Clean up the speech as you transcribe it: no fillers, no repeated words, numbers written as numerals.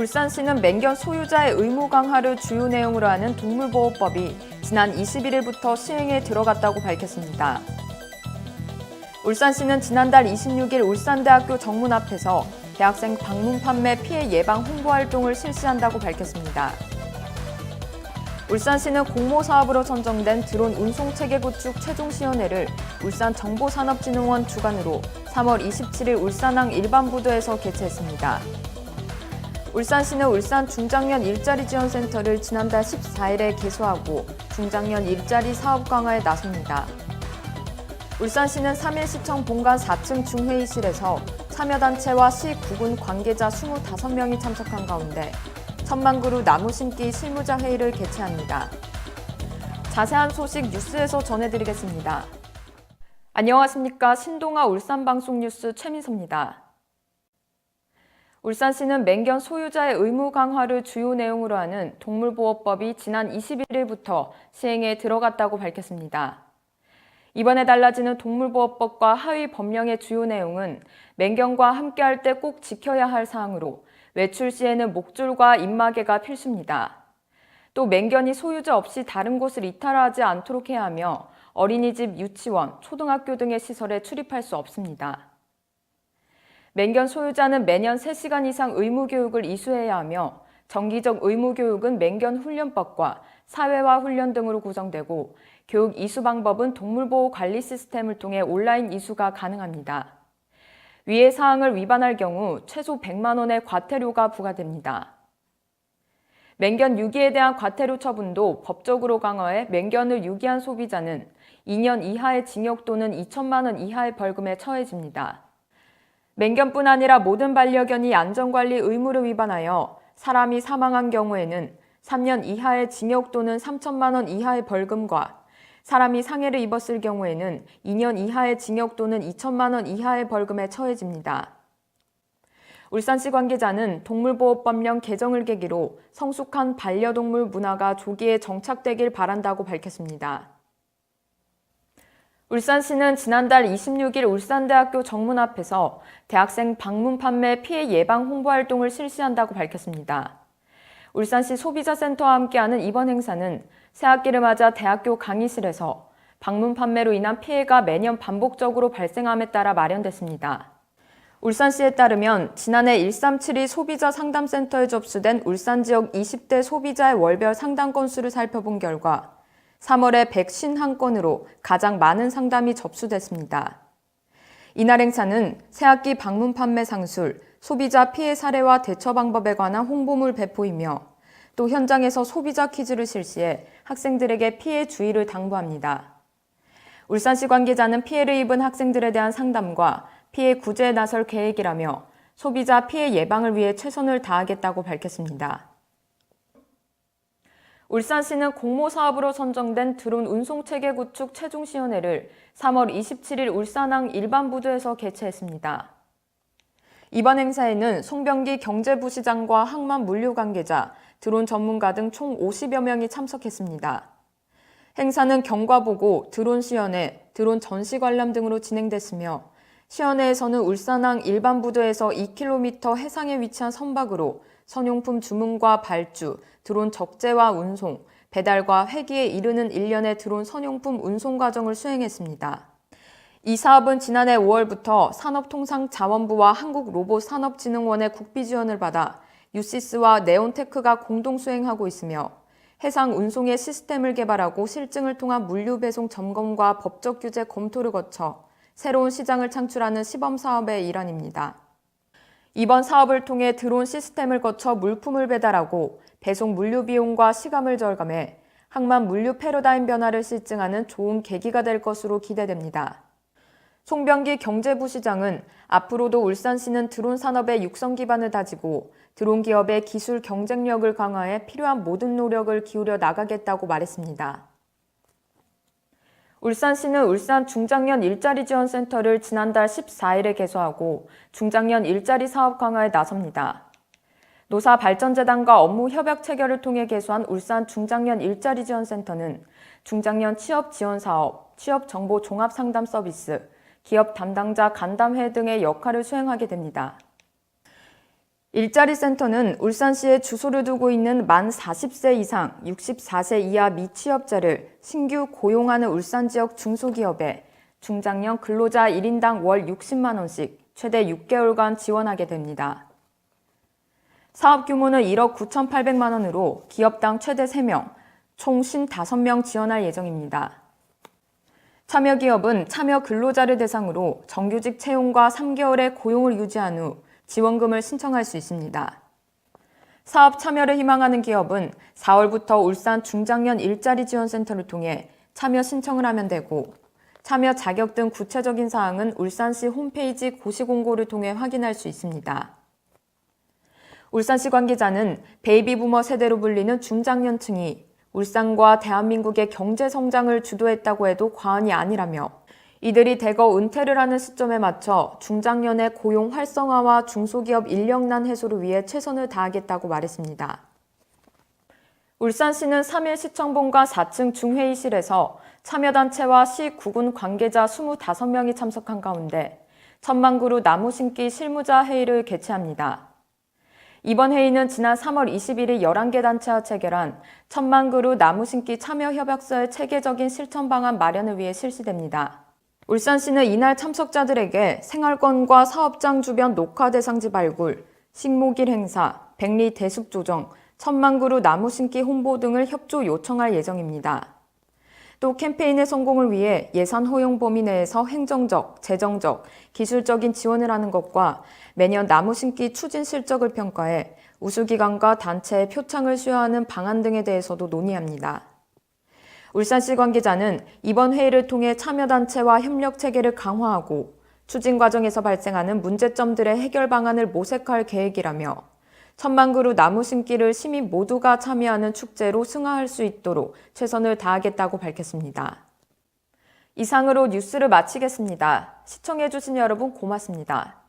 울산시는 맹견 소유자의 의무 강화를 주요 내용으로 하는 동물보호법이 지난 21일부터 시행에 들어갔다고 밝혔습니다. 울산시는 지난달 26일 울산대학교 정문 앞에서 대학생 방문 판매 피해 예방 홍보 활동을 실시한다고 밝혔습니다. 울산시는 공모사업으로 선정된 드론 운송체계 구축 최종시연회를 울산정보산업진흥원 주관으로 3월 27일 울산항 일반부두에서 개최했습니다. 울산시는 울산 중장년 일자리 지원센터를 지난달 14일에 개소하고 중장년 일자리 사업 강화에 나섭니다. 울산시는 3일 시청 본관 4층 중회의실에서 참여단체와 시 구군 관계자 25명이 참석한 가운데 천만그루 나무 심기 실무자 회의를 개최합니다. 자세한 소식 뉴스에서 전해드리겠습니다. 안녕하십니까. 신동아 울산방송뉴스 최민서입니다. 울산시는 맹견 소유자의 의무 강화를 주요 내용으로 하는 동물보호법이 지난 21일부터 시행에 들어갔다고 밝혔습니다. 이번에 달라지는 동물보호법과 하위 법령의 주요 내용은 맹견과 함께할 때 꼭 지켜야 할 사항으로 외출 시에는 목줄과 입마개가 필수입니다. 또 맹견이 소유자 없이 다른 곳을 이탈하지 않도록 해야 하며 어린이집, 유치원, 초등학교 등의 시설에 출입할 수 없습니다. 맹견 소유자는 매년 3시간 이상 의무교육을 이수해야 하며 정기적 의무교육은 맹견훈련법과 사회화 훈련 등으로 구성되고 교육 이수 방법은 동물보호 관리 시스템을 통해 온라인 이수가 가능합니다. 위의 사항을 위반할 경우 최소 100만 원의 과태료가 부과됩니다. 맹견 유기에 대한 과태료 처분도 법적으로 강화해 맹견을 유기한 소비자는 2년 이하의 징역 또는 2천만 원 이하의 벌금에 처해집니다. 맹견뿐 아니라 모든 반려견이 안전관리 의무를 위반하여 사람이 사망한 경우에는 3년 이하의 징역 또는 3천만 원 이하의 벌금과 사람이 상해를 입었을 경우에는 2년 이하의 징역 또는 2천만 원 이하의 벌금에 처해집니다. 울산시 관계자는 동물보호법령 개정을 계기로 성숙한 반려동물 문화가 조기에 정착되길 바란다고 밝혔습니다. 울산시는 지난달 26일 울산대학교 정문 앞에서 대학생 방문 판매 피해 예방 홍보 활동을 실시한다고 밝혔습니다. 울산시 소비자센터와 함께하는 이번 행사는 새학기를 맞아 대학교 강의실에서 방문 판매로 인한 피해가 매년 반복적으로 발생함에 따라 마련됐습니다. 울산시에 따르면 지난해 1372 소비자 상담센터에 접수된 울산 지역 20대 소비자의 월별 상담 건수를 살펴본 결과 3월에 151건으로 가장 많은 상담이 접수됐습니다. 이날 행사는 새학기 방문 판매 상술, 소비자 피해 사례와 대처 방법에 관한 홍보물 배포이며 또 현장에서 소비자 퀴즈를 실시해 학생들에게 피해 주의를 당부합니다. 울산시 관계자는 피해를 입은 학생들에 대한 상담과 피해 구제에 나설 계획이라며 소비자 피해 예방을 위해 최선을 다하겠다고 밝혔습니다. 울산시는 공모사업으로 선정된 드론 운송체계 구축 최종시연회를 3월 27일 울산항 일반부두에서 개최했습니다. 이번 행사에는 송병기 경제부시장과 항만 물류 관계자, 드론 전문가 등 총 50여 명이 참석했습니다. 행사는 경과보고, 드론 시연회, 드론 전시 관람 등으로 진행됐으며 시연회에서는 울산항 일반부두에서 2km 해상에 위치한 선박으로 선용품 주문과 발주, 드론 적재와 운송, 배달과 회기에 이르는 일련의 드론 선용품 운송 과정을 수행했습니다. 이 사업은 지난해 5월부터 산업통상자원부와 한국로봇산업진흥원의 국비 지원을 받아 유시스와 네온테크가 공동 수행하고 있으며 해상 운송의 시스템을 개발하고 실증을 통한 물류 배송 점검과 법적 규제 검토를 거쳐 새로운 시장을 창출하는 시범 사업의 일환입니다. 이번 사업을 통해 드론 시스템을 거쳐 물품을 배달하고 배송 물류 비용과 시간을 절감해 항만 물류 패러다임 변화를 실증하는 좋은 계기가 될 것으로 기대됩니다. 송병기 경제부시장은 앞으로도 울산시는 드론 산업의 육성 기반을 다지고 드론 기업의 기술 경쟁력을 강화해 필요한 모든 노력을 기울여 나가겠다고 말했습니다. 울산시는 울산 중장년 일자리 지원센터를 지난달 14일에 개소하고 중장년 일자리 사업 강화에 나섭니다. 노사발전재단과 업무 협약 체결을 통해 개소한 울산 중장년 일자리 지원센터는 중장년 취업 지원 사업, 취업 정보 종합 상담 서비스, 기업 담당자 간담회 등의 역할을 수행하게 됩니다. 일자리 센터는 울산시에 주소를 두고 있는 만 40세 이상 64세 이하 미취업자를 신규 고용하는 울산 지역 중소기업에 중장년 근로자 1인당 월 60만 원씩 최대 6개월간 지원하게 됩니다. 사업 규모는 1억 9,800만 원으로 기업당 최대 3명, 총 55명 지원할 예정입니다. 참여 기업은 참여 근로자를 대상으로 정규직 채용과 3개월의 고용을 유지한 후 지원금을 신청할 수 있습니다. 사업 참여를 희망하는 기업은 4월부터 울산 중장년 일자리 지원센터를 통해 참여 신청을 하면 되고 참여 자격 등 구체적인 사항은 울산시 홈페이지 고시공고를 통해 확인할 수 있습니다. 울산시 관계자는 베이비부머 세대로 불리는 중장년층이 울산과 대한민국의 경제 성장을 주도했다고 해도 과언이 아니라며 이들이 대거 은퇴를 하는 시점에 맞춰 중장년의 고용 활성화와 중소기업 인력난 해소를 위해 최선을 다하겠다고 말했습니다. 울산시는 3일 시청본관 4층 중회의실에서 참여단체와 시 구군 관계자 25명이 참석한 가운데 천만그루 나무 심기 실무자 회의를 개최합니다. 이번 회의는 지난 3월 21일 11개 단체와 체결한 천만그루 나무 심기 참여 협약서의 체계적인 실천 방안 마련을 위해 실시됩니다. 울산시는 이날 참석자들에게 생활권과 사업장 주변 녹화 대상지 발굴, 식목일 행사, 백리 대숲 조정, 천만그루 나무 심기 홍보 등을 협조 요청할 예정입니다. 또 캠페인의 성공을 위해 예산 허용 범위 내에서 행정적, 재정적, 기술적인 지원을 하는 것과 매년 나무 심기 추진 실적을 평가해 우수기관과 단체의 표창을 수여하는 방안 등에 대해서도 논의합니다. 울산시 관계자는 이번 회의를 통해 참여단체와 협력 체계를 강화하고 추진 과정에서 발생하는 문제점들의 해결 방안을 모색할 계획이라며 천만그루 나무 심기를 시민 모두가 참여하는 축제로 승화할 수 있도록 최선을 다하겠다고 밝혔습니다. 이상으로 뉴스를 마치겠습니다. 시청해주신 여러분 고맙습니다.